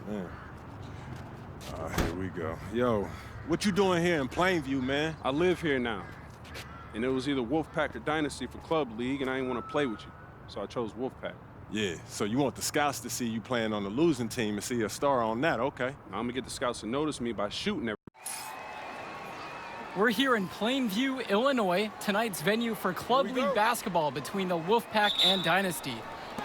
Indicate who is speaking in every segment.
Speaker 1: Man. Here we go. Yo, what you doing here in Plainview, man?
Speaker 2: I live here now. And it was either Wolfpack or Dynasty for Club League, and I didn't want to play with you. So I chose Wolfpack.
Speaker 1: Yeah, so you want the scouts to see you playing on the losing team and see a star on that, okay.
Speaker 2: Now I'm going to get the scouts to notice me by shooting everything.
Speaker 3: We're here in Plainview, Illinois, tonight's venue for Club League basketball between the Wolfpack and Dynasty.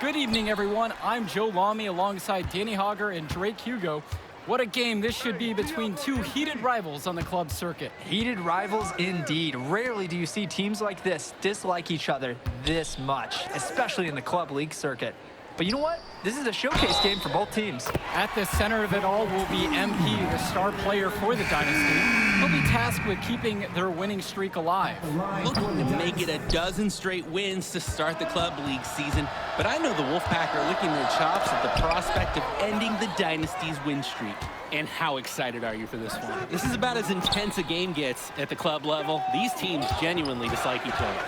Speaker 3: Good evening, everyone. I'm Joe Lamy alongside Danny Hogger and Drake Hugo. What a game this should be between two heated rivals on the club circuit.
Speaker 4: Heated rivals indeed. Rarely do you see teams like this dislike each other this much, especially in the club league circuit. But you know what? This is a showcase game for both teams.
Speaker 3: At the center of it all will be MP, the star player for the Dynasty. He'll be tasked with keeping their winning streak alive.
Speaker 5: Looking to make it a dozen straight wins to start the club league season, but I know the Wolfpack are licking their chops at the prospect of ending the Dynasty's win streak. And how excited are you for this one? This is about as intense a game gets at the club level. These teams genuinely dislike each other.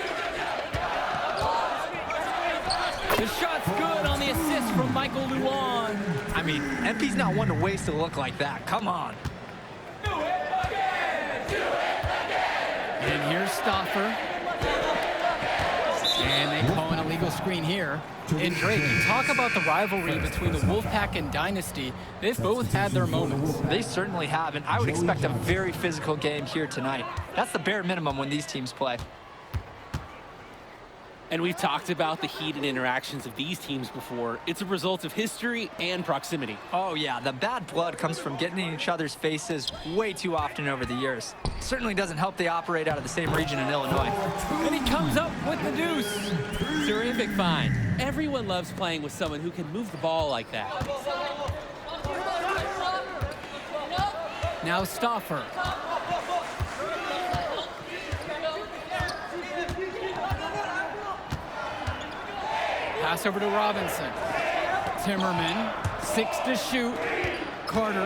Speaker 3: The shot's good on the assist from Michael Luan.
Speaker 4: I mean, MP's not one to waste a look like that. Come on.
Speaker 3: And here's Stauffer. And they call an illegal screen here. And Drake, you talk about the rivalry between the Wolfpack and Dynasty. They've both had their moments.
Speaker 4: They certainly have, and I would expect a very physical game here tonight. That's the bare minimum when these teams play.
Speaker 5: And we've talked about the heated interactions of these teams before. It's a result of history and proximity.
Speaker 4: Oh yeah, the bad blood comes from getting in each other's faces way too often over the years. Certainly doesn't help they operate out of the same region in Illinois.
Speaker 3: And he comes up with the deuce.
Speaker 5: Terrific find. Everyone loves playing with someone who can move the ball like that.
Speaker 3: Now Stauffer. Pass over to Robinson. Timmerman, 6 to shoot. Carter,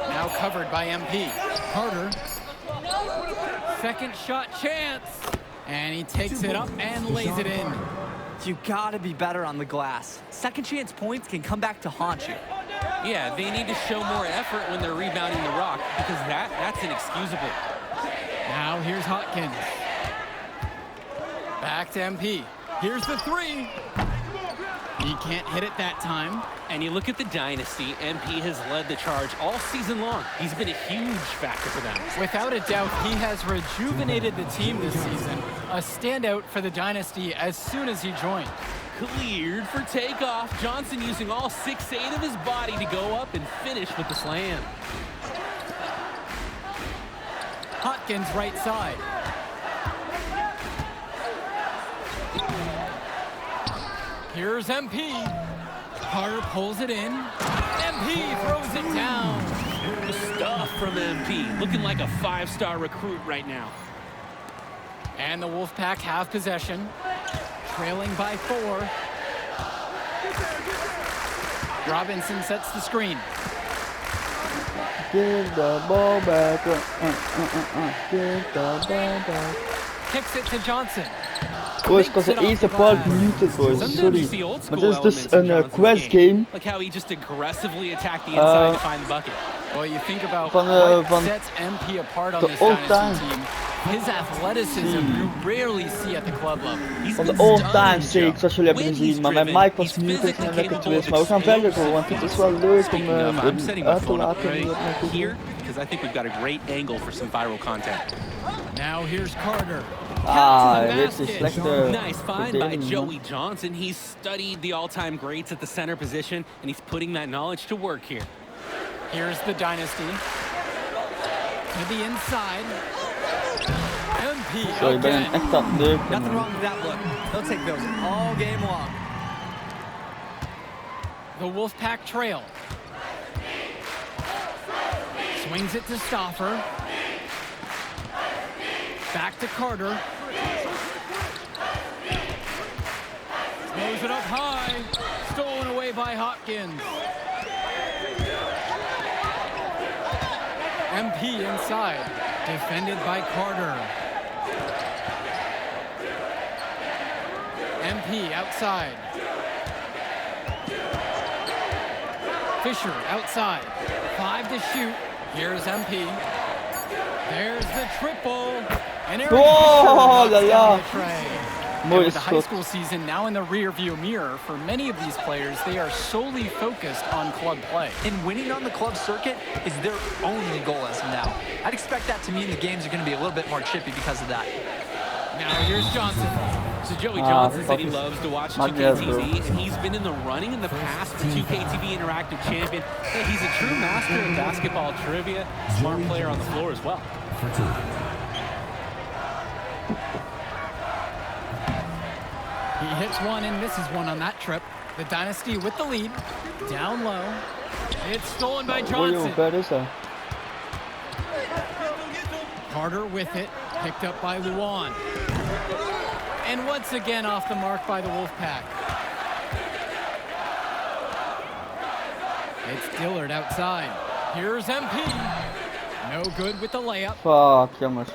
Speaker 3: now covered by MP. Carter, second shot chance. And he takes it up and lays it in.
Speaker 6: You gotta be better on the glass. Second chance points can come back to haunt you.
Speaker 5: Yeah, they need to show more effort when they're rebounding the rock because that's inexcusable.
Speaker 3: Now here's Hotkins. Back to MP. Here's the three. He can't hit it that time.
Speaker 5: And you look at the Dynasty, MP has led the charge all season long. He's been a huge factor for them.
Speaker 3: Without a doubt, he has rejuvenated the team this season. A standout for the Dynasty as soon as he joined.
Speaker 5: Cleared for takeoff. Johnson using all 6'8" of his body to go up and finish with the slam.
Speaker 3: Hotkins right side. Here's MP. Carter pulls it in. MP throws it down.
Speaker 5: The stuff from MP. Looking like a 5-star recruit right now.
Speaker 3: And the Wolfpack have possession. Trailing by 4. Robinson sets the screen.
Speaker 7: Give the ball back. Give the ball back.
Speaker 3: Kicks it to Johnson.
Speaker 7: Boys, ik was de eerste paar minuten, boys. Sorry. Maar dit is dus een quest game.
Speaker 5: Like how he just aggressively attacked the inside to find the bucket.
Speaker 3: Well, you think about
Speaker 7: Van
Speaker 3: what sets MP apart on this Dynasty team. His athleticism you rarely see at the club level.
Speaker 7: Van de all-time streak, zoals jullie hebben gezien. Maar mijn mic was muted en lekker twist. Maar we gaan verder gewoon, want het is wel leuk om uit te laten.
Speaker 5: Here, because I think we've got a great angle for some viral content.
Speaker 3: Now here's Carter.
Speaker 7: Dit is slechte
Speaker 5: Nice find by Joey Johnson. He's studied the all-time greats at the center position, and he's putting that knowledge to work here.
Speaker 3: Here's the Dynasty. To the inside. MP
Speaker 7: Sorry, ik ben
Speaker 3: again.
Speaker 7: echt aan het neuken.
Speaker 6: Nothing wrong with that look. They'll take those all game long.
Speaker 3: The Wolfpack trail. Swings it to Stauffer. Back to Carter. Throws it up high. Stolen away by Hopkins. MP inside. Defended by Carter. MP outside. Fisher outside. 5 to shoot. Here's MP. There's the triple. And Eric Fisher
Speaker 7: Oh,
Speaker 3: knocks
Speaker 7: la
Speaker 3: down
Speaker 7: la.
Speaker 3: the tray. And
Speaker 7: Mooie
Speaker 3: with the high
Speaker 7: schot.
Speaker 3: school season now in the rearview mirror, for many of these players, they are solely focused on club play.
Speaker 4: And winning on the club circuit is their only goal as of now. I'd expect that to mean the games are going to be a little bit more chippy because of that.
Speaker 3: Now here's Johnson.
Speaker 5: So Joey Johnson said he
Speaker 7: fuck.
Speaker 5: loves to watch
Speaker 7: Not yet, bro.
Speaker 5: 2K TV, and he's been in the running in the past for 2K TV Interactive Champion. Hey, he's a true master of basketball trivia, smart player on the floor as well.
Speaker 3: He hits one and misses one on that trip. The Dynasty with the lead. Down low. It's stolen by
Speaker 7: Oei, hoe
Speaker 3: Johnson.
Speaker 7: ver is hij?
Speaker 3: Carter with it. Picked up by Luan. And once again off the mark by the Wolfpack. It's Dillard outside. Here's MP. No good with the layup.
Speaker 7: Fuck, jammer.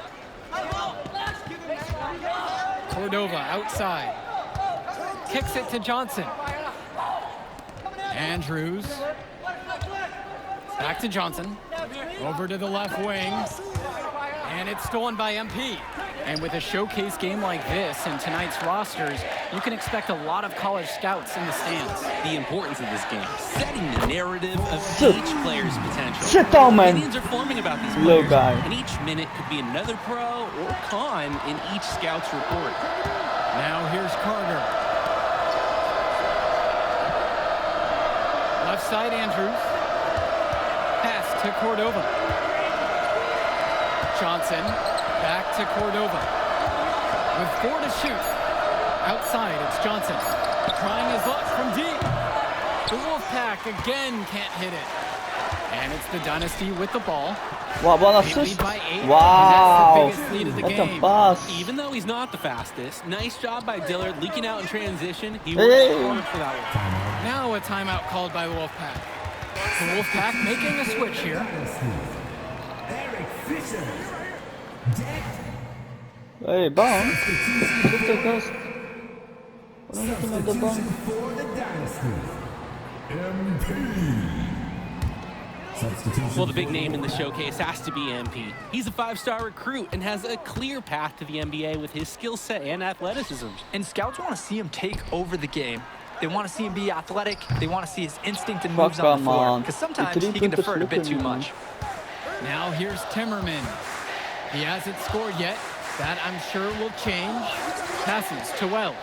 Speaker 3: Cordova outside. Kicks it to Johnson. Andrews. Back to Johnson. Over to the left wing. And it's stolen by MP. And with a showcase game like this in tonight's rosters, you can expect a lot of college scouts in the stands.
Speaker 5: The importance of this game, setting the narrative of
Speaker 7: Sit.
Speaker 5: each player's potential.
Speaker 7: Sit down, man.
Speaker 5: Opinions are forming about these
Speaker 7: Low
Speaker 5: players,
Speaker 7: guy.
Speaker 5: and each minute could be another pro or con in each scout's report.
Speaker 3: Now here's Carter. Left side, Andrews. Pass to Cordova. Johnson, back to Cordova. With 4 to shoot. Outside, it's Johnson. Trying his luck from deep. The Wolfpack again can't hit it. And it's the Dynasty with the ball.
Speaker 7: Wauw, wat een
Speaker 3: They lead
Speaker 7: assist.
Speaker 3: by 8.
Speaker 7: Wauw.
Speaker 3: And that's the biggest lead of the
Speaker 7: Wat een
Speaker 3: game.
Speaker 7: paas.
Speaker 5: Even though he's not the fastest, nice job by Dillard leaking out in transition. He
Speaker 7: Hey.
Speaker 5: worked hard for that one.
Speaker 3: Now a timeout called by the Wolfpack. The Wolfpack making a switch here.
Speaker 7: Hey, bank. Zit de gast. Waarom zit hij op de bank?
Speaker 5: Well, the big name in the showcase has to be MP. He's a 5-star recruit and has a clear path to the NBA with his skill set and athleticism.
Speaker 4: And scouts want to see him take over the game. They want to see him be athletic. They want to see his instinct and moves on the floor. Because sometimes he can defer it a bit too much.
Speaker 3: Now here's Timmerman. He hasn't scored yet. That I'm sure will change. Passes to Wells.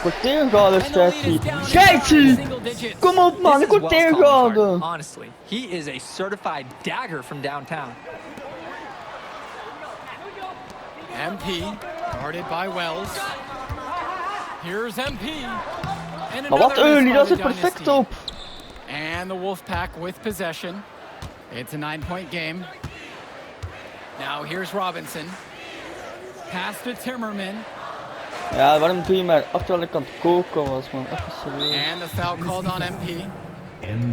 Speaker 7: Kwartier gehouden,
Speaker 3: And the lead is
Speaker 7: Steffi.
Speaker 3: down to
Speaker 7: Scheiße!
Speaker 3: single digits.
Speaker 7: Kom op man, een
Speaker 4: This is Wells'
Speaker 7: kwartier
Speaker 4: calling card.
Speaker 7: gehouden.
Speaker 4: Honestly, he is a certified dagger from downtown.
Speaker 3: MP, guarded by Wells. Here's MP. And
Speaker 7: Maar wat
Speaker 3: another
Speaker 7: early,
Speaker 3: miss
Speaker 7: dat
Speaker 3: by
Speaker 7: is
Speaker 3: the
Speaker 7: perfect
Speaker 3: Dynasty.
Speaker 7: op.
Speaker 3: And the Wolfpack with possession. It's a 9-point game. Now here's Robinson. Pass to Timmerman.
Speaker 7: Ja, waarom doe je mij achter de kant koken was man, even serieus.
Speaker 3: And the foul called on MP.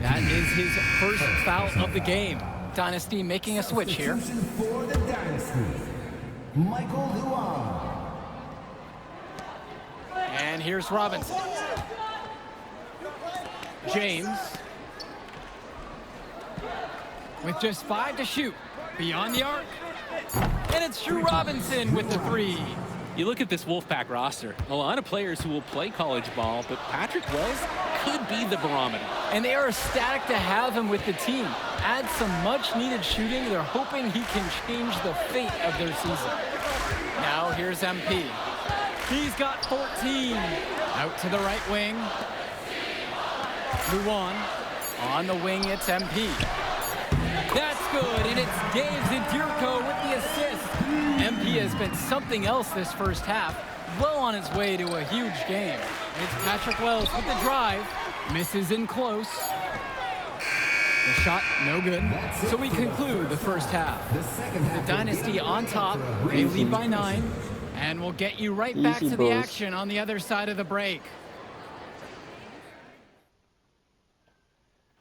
Speaker 3: That is his first foul of the game. Dynasty making a switch here. And here's Robinson. James. With just 5 to shoot. Beyond the arc. And it's Drew Robinson with the 3.
Speaker 5: You look at this Wolfpack roster, a lot of players who will play college ball, but Patrick Wells could be the barometer.
Speaker 3: And they are ecstatic to have him with the team. Add some much-needed shooting. They're hoping he can change the fate of their season. Now here's MP. He's got 14. Out to the right wing. Luan. On the wing, it's MP. That's good, and it's Dave Zadirko with the assist. MP has been something else this first half, well on his way to a huge game. It's Patrick Wells with the drive, misses in close. The shot, no good. So we conclude the first half. The Dynasty on top, they lead by 9, and we'll get you right back to the action on the other side of the break.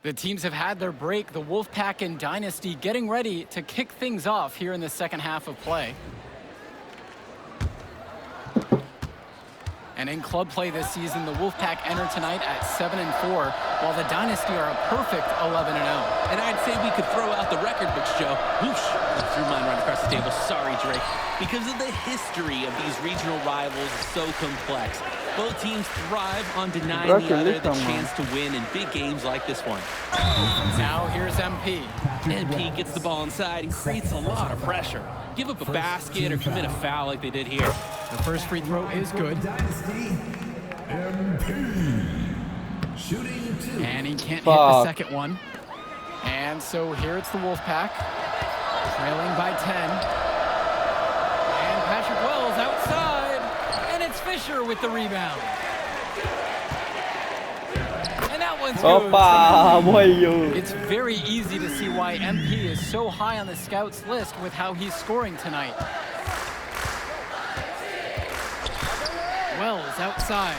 Speaker 3: The teams have had their break, the Wolfpack and Dynasty getting ready to kick things off here in the second half of play. And in club play this season, the Wolfpack enter tonight at 7-4. while the Dynasty are a perfect 11-0.
Speaker 5: And I'd say we could throw out the record books, Joe. Whoosh, I threw mine right across the table. Sorry, Drake. Because of the history of these regional rivals is so complex. Both teams thrive on denying the other the chance to win in big games like this one.
Speaker 3: Now here's MP.
Speaker 5: MP gets the ball inside and creates a lot of pressure. Give up a basket or commit a foul like they did here.
Speaker 3: The first free throw is good. And he can't hit the second one. And so here it's the Wolfpack, trailing by 10. And Patrick Wells outside. And it's Fisher with the rebound. And that one's good. It's very easy to see why MP is so high on the scouts list with how he's scoring tonight. Wells outside.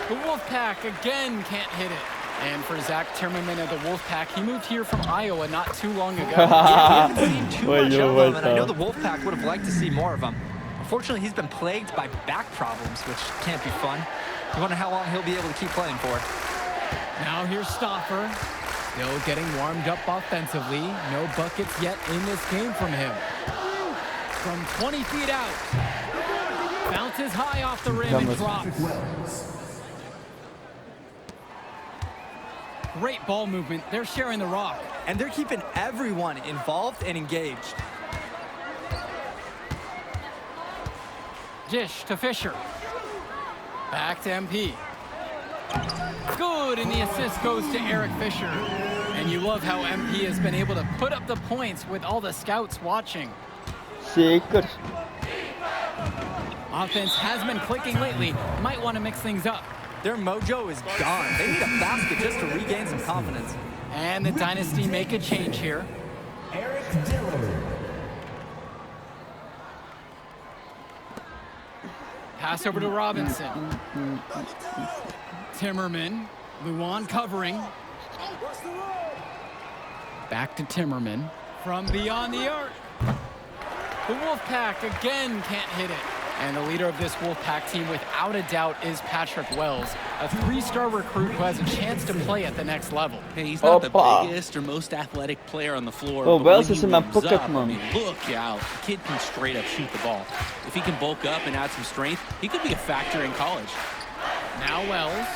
Speaker 3: The Wolfpack again can't hit it. And for Zach Timmerman of the Wolfpack, he moved here from Iowa not too long ago.
Speaker 4: Yeah, he hasn't seen too much of him, and I know the Wolfpack would have liked to see more of him. Unfortunately, he's been plagued by back problems, which can't be fun. You wonder how long he'll be able to keep playing for.
Speaker 3: Now here's Stauffer, still getting warmed up offensively. No buckets yet in this game from him. From 20 feet out. Bounces high off the rim and drops. Great ball movement. They're sharing the rock.
Speaker 6: And they're keeping everyone involved and engaged.
Speaker 3: Dish to Fisher. Back to MP. Good, and the assist goes to Eric Fisher. And you love how MP has been able to put up the points with all the scouts watching.
Speaker 7: Zeker.
Speaker 3: Offense has been clicking lately. Might want to mix things up.
Speaker 6: Their mojo is gone. They need a basket just to regain some confidence.
Speaker 3: And the Dynasty make a change here.
Speaker 8: Eric Dillard.
Speaker 3: Pass over to Robinson. Timmerman. Luan covering. Back to Timmerman. From beyond the arc. The Wolfpack again can't hit it. And the leader of this Wolfpack team, without a doubt, is Patrick Wells, a 3-star recruit who has a chance to play at the next level.
Speaker 5: Hey, he's not the biggest or most athletic player on the floor.
Speaker 7: Oh,
Speaker 5: but
Speaker 7: Wells
Speaker 5: when
Speaker 7: is
Speaker 5: he
Speaker 7: in my
Speaker 5: moves
Speaker 7: pocket,
Speaker 5: up,
Speaker 7: man.
Speaker 5: I mean, look out. The kid can straight up shoot the ball. If he can bulk up and add some strength, he could be a factor in college.
Speaker 3: Now Wells.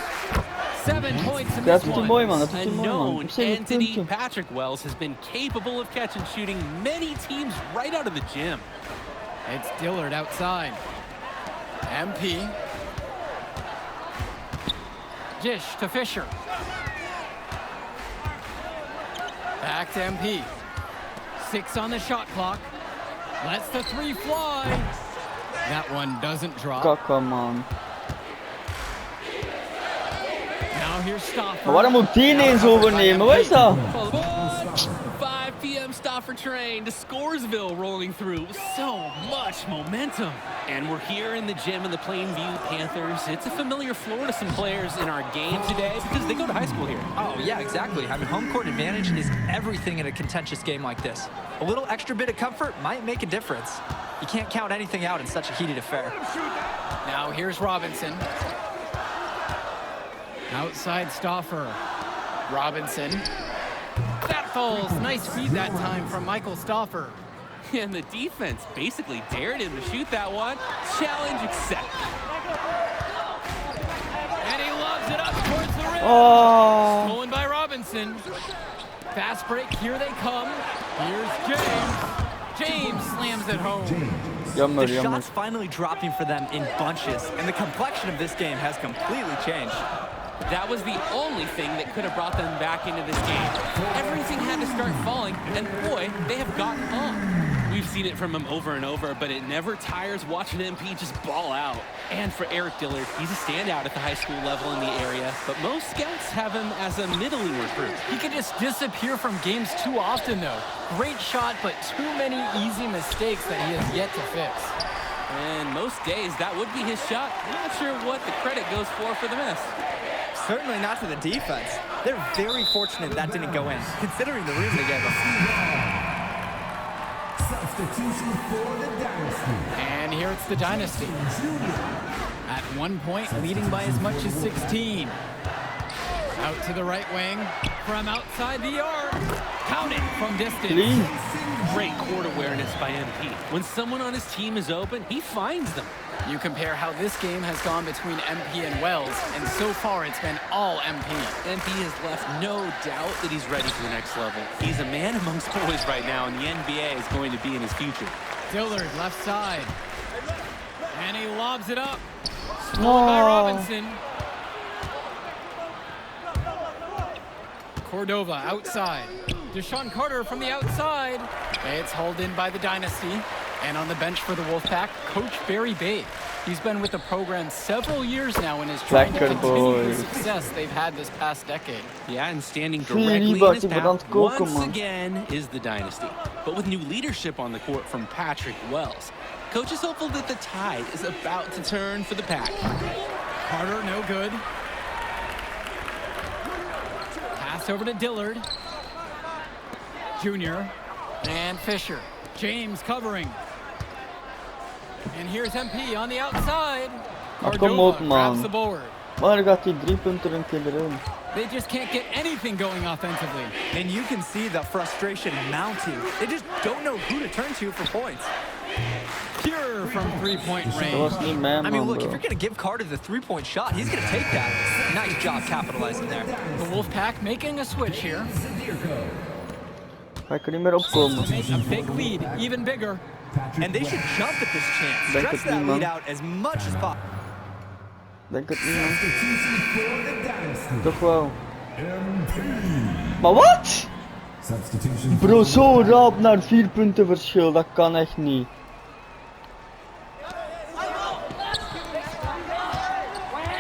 Speaker 3: 7 points in
Speaker 7: Dat
Speaker 3: this
Speaker 7: doet hij
Speaker 3: one.
Speaker 7: mooi, man. Dat doet
Speaker 5: A
Speaker 7: hij mooi, man.
Speaker 5: known
Speaker 7: Op 7
Speaker 5: entity,
Speaker 7: punten.
Speaker 5: Patrick Wells has been capable of catch and shooting many teams right out of the gym.
Speaker 3: It's Dillard outside. MP. Dish to Fisher. Back to MP. 6 on the shot clock. Lets the 3 fly. That one doesn't drop.
Speaker 7: Kakker, man.
Speaker 3: Now here's Stauffer.
Speaker 7: Maar waarom moet die ineens overnemen? Wat is dat?
Speaker 5: 5 p.m. Stauffer train to Scoresville rolling through. So much momentum. And we're here in the gym of the Plainview Panthers. It's a familiar floor to some players in our game today because they go to high school here.
Speaker 4: Oh, yeah, exactly. Having home court advantage is everything in a contentious game like this. A little extra bit of comfort might make a difference. You can't count anything out in such a heated affair.
Speaker 3: Now here's Robinson. Outside Stauffer. Robinson. That falls. Nice feed that time from Michael Stauffer.
Speaker 5: And the defense basically dared him to shoot that one. Challenge accepted.
Speaker 3: And he lobs it up towards the rim.
Speaker 7: Oh.
Speaker 3: Stolen by Robinson. Fast break. Here they come. Here's James. James slams it home.
Speaker 7: Jammer,
Speaker 6: The
Speaker 7: jammer.
Speaker 6: shots finally dropping for them in bunches, and the complexion of this game has completely changed.
Speaker 5: That was the only thing that could have brought them back into this game. Everything had to start falling, and boy, they have gotten on. We've seen it from him over and over, but it never tires watching MP just ball out. And for Eric Dillard, he's a standout at the high school level in the area, but most scouts have him as a middling recruit.
Speaker 3: He can just disappear from games too often, though. Great shot, but too many easy mistakes that he has yet to fix.
Speaker 5: And most days, that would be his shot. Not sure what the credit goes for the miss.
Speaker 6: Certainly not to the defense. They're very fortunate that didn't go in, considering the room they gave them.
Speaker 8: Substitution for the Dynasty.
Speaker 3: And here it's the Dynasty. At one point, leading by as much as 16. Out to the right wing from outside the arc. Count it from distance.
Speaker 7: Clean.
Speaker 5: Great court awareness by MP. When someone on his team is open, he finds them.
Speaker 3: You compare how this game has gone between MP and Wells, and so far it's been all MP.
Speaker 5: MP has left no doubt that he's ready for the next level. He's a man amongst boys right now, and the NBA is going to be in his future.
Speaker 3: Dillard left side. And he lobs it up. Stolen by Robinson. Cordova outside. Deshaun Carter from the outside. It's hauled in by the Dynasty. And on the bench for the Wolfpack, Coach Barry Bay. He's been with the program several years now and is trying to continue the success they've had this past decade.
Speaker 5: Yeah, and standing directly in his path once again is the Dynasty. But with new leadership on the court from Patrick Wells, Coach is hopeful that the tide is about to turn for the Pack.
Speaker 3: Carter, no good. Pass over to Dillard. Junior. And Fisher. James covering. And here's MP on the outside. Cordova grabs the board.
Speaker 7: Maar gaat die 3 punten een keer erin.
Speaker 3: They just can't get anything going offensively.
Speaker 6: And you can see the frustration mounting. They just don't know who to turn to for points.
Speaker 3: Pure from three-point
Speaker 7: Dat
Speaker 3: range.
Speaker 7: was niet mijn
Speaker 4: I mean,
Speaker 7: man,
Speaker 4: look,
Speaker 7: bro.
Speaker 4: if you're going to give Carter the three-point shot, he's going to take that. Nice job capitalizing there.
Speaker 3: The Wolfpack making a switch here.
Speaker 7: Ga ik er niet meer opkomen.
Speaker 3: Make a big lead, even bigger.
Speaker 6: And they should jump at this chance.
Speaker 7: Denk
Speaker 6: Stretch
Speaker 7: het
Speaker 6: that
Speaker 7: niet,
Speaker 6: lead
Speaker 7: man.
Speaker 6: out as much as possible.
Speaker 7: Denk het niet, man.
Speaker 8: Substitution for the Dynasty.
Speaker 7: Toch wel.
Speaker 8: MP.
Speaker 7: Maar wat?
Speaker 8: Substitution
Speaker 7: Bro, zo rap naar 4 punten verschil. Dat kan echt niet.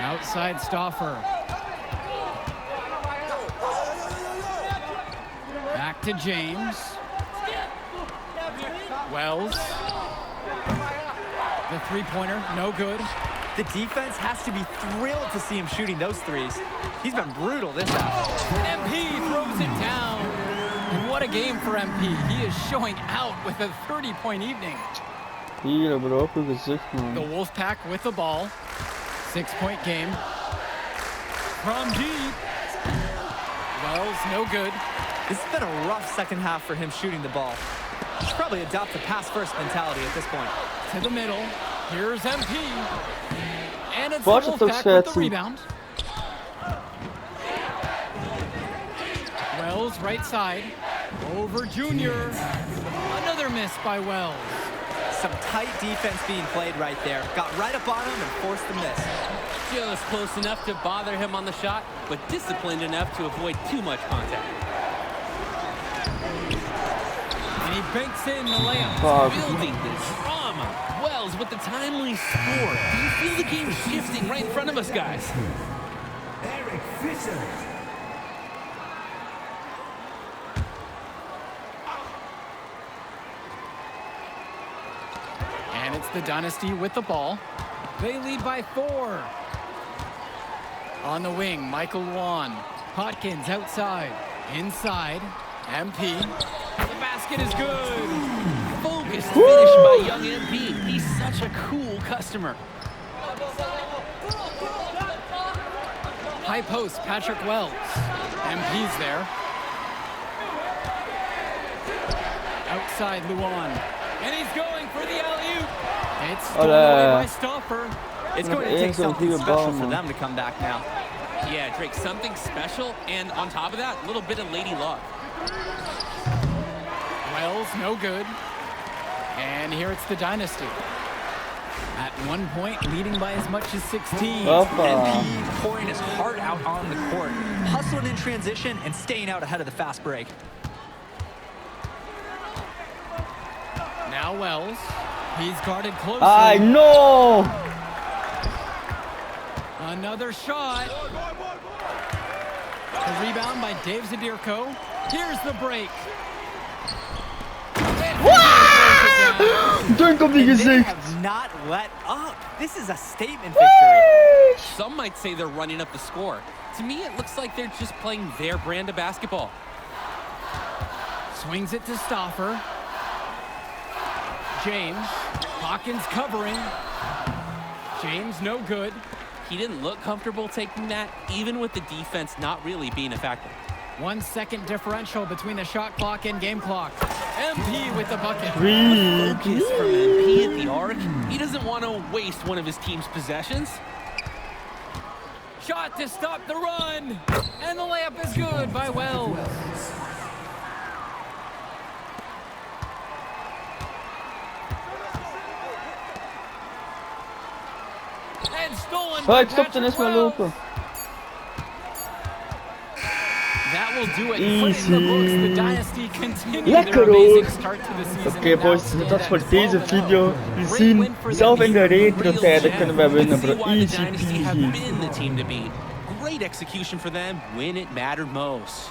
Speaker 3: Outside Stauffer. Back to James. Wells. The three-pointer, no good.
Speaker 6: The defense has to be thrilled to see him shooting those threes. He's been brutal this half.
Speaker 3: MP throws it down. And what a game for MP. He is showing out with a 30-point evening.
Speaker 7: Hier, bro, op je gezicht,
Speaker 3: The
Speaker 7: man.
Speaker 3: Wolfpack with the ball. 6-point game. From deep. Wells, no good.
Speaker 6: This has been a rough second half for him shooting the ball. He should probably adopt a pass-first mentality at this point.
Speaker 3: To the middle. Here's MP. And it's the
Speaker 7: Watch it,
Speaker 3: Wolfpack
Speaker 7: those
Speaker 3: with the
Speaker 7: shots.
Speaker 3: rebound. Wells, right side. Over Junior. Another miss by Wells.
Speaker 6: Some tight defense being played right there. Got right up on him and forced the miss.
Speaker 5: Just close enough to bother him on the shot, but disciplined enough to avoid too much contact.
Speaker 3: And he banks in the layup.
Speaker 7: Fuck.
Speaker 5: Building this drama. Wells with the timely score. Do you feel the game shifting right in front of us, guys?
Speaker 8: Eric Fisher.
Speaker 3: And it's the Dynasty with the ball. They lead by 4. On the wing, Michael Luan. Hodkins outside. Inside. MP. The basket is good.
Speaker 5: Focused finish by young MP. He's such a cool customer.
Speaker 3: High post, Patrick Wells. MP's there. Outside Luan. And he's going for the alley-oop. It's stolen away by Stauffer.
Speaker 6: It's
Speaker 7: Nog
Speaker 6: going to take
Speaker 7: één zo'n
Speaker 6: something
Speaker 7: goede
Speaker 6: special
Speaker 7: bal,
Speaker 6: for
Speaker 7: man.
Speaker 6: them to come back now.
Speaker 5: Yeah, Drake, something special, and on top of that, a little bit of lady luck.
Speaker 3: Wells, no good. And here it's the Dynasty. At one point, leading by as much as 16.
Speaker 7: Hoppa.
Speaker 4: MP pouring his heart out on the court, hustling in transition and staying out ahead of the fast break.
Speaker 3: Now Wells. He's guarded closely.
Speaker 7: I know.
Speaker 3: Another shot. The rebound by Dave Zadirko. Here's the break.
Speaker 7: Dunk op die
Speaker 6: They
Speaker 7: gezicht.
Speaker 6: have not let up. This is a statement victory.
Speaker 5: Some might say they're running up the score. To me, it looks like they're just playing their brand of basketball.
Speaker 3: Swings it to Stauffer. James. Hawkins covering. James, no good.
Speaker 5: He didn't look comfortable taking that, even with the defense not really being effective.
Speaker 3: 1 second differential between the shot clock and game clock. MP with the bucket.
Speaker 5: Focus from MP at the arc. He doesn't want to waste one of his team's possessions.
Speaker 3: Shot to stop the run. And the layup is good by Wells. And stolen
Speaker 7: Oh,
Speaker 3: by
Speaker 7: ik stopte
Speaker 3: Patrick
Speaker 7: net maar
Speaker 3: Wells.
Speaker 7: lopen.
Speaker 3: That will do it.
Speaker 7: Easy.
Speaker 3: Put in the books, the Dynasty continuing
Speaker 7: Lekker,
Speaker 3: their
Speaker 7: hoor.
Speaker 3: amazing start to the season.
Speaker 7: Oké, boys, dat is voor deze video. We zien, zelf in de retro tijden kunnen wij winnen, bro. Easy peasy.
Speaker 5: Great execution for them when it mattered most.